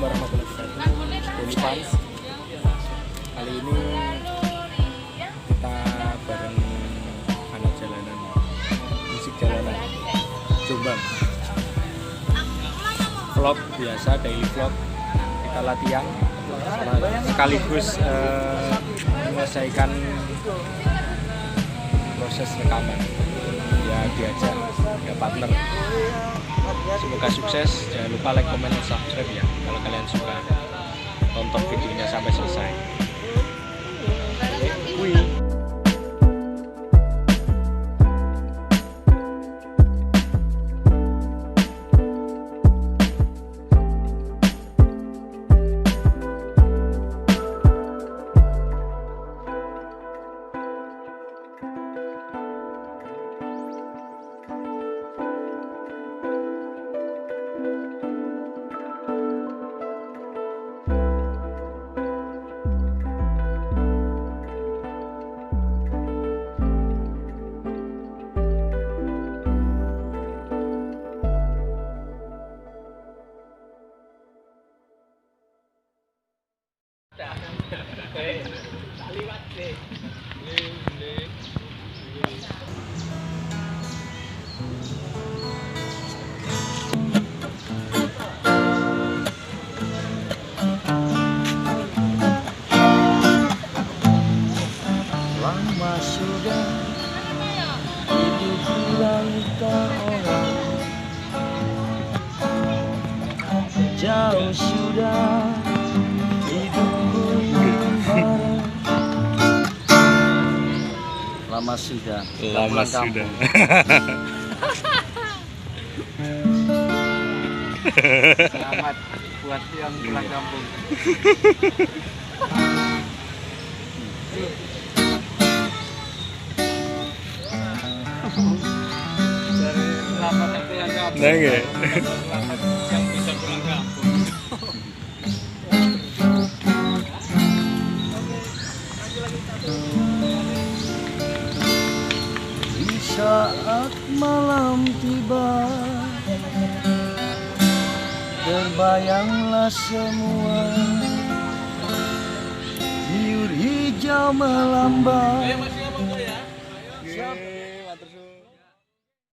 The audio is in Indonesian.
warahmatullahi wabarakatuh. Denny Fans. Kali ini kita bareng anak jalanan, musik jalanan Jombang. Vlog biasa, daily vlog. Kita latihan sekaligus menyelesaikan proses rekaman. Ya diajak ada partner. Semoga sukses. Jangan lupa like, komen, dan subscribe ya kalau kalian suka. Tonton videonya sampai selesai. Wih. Lama sudah hidup kita orang, jauh sudah hidup bareng. Lama sudah. Selamat buat yang pulang kampung. Dari selamat yang pulang kampung. Selamat yang bisa pulang kampung. Di saat malam tiba, terbayanglah semua, biur hijau melambai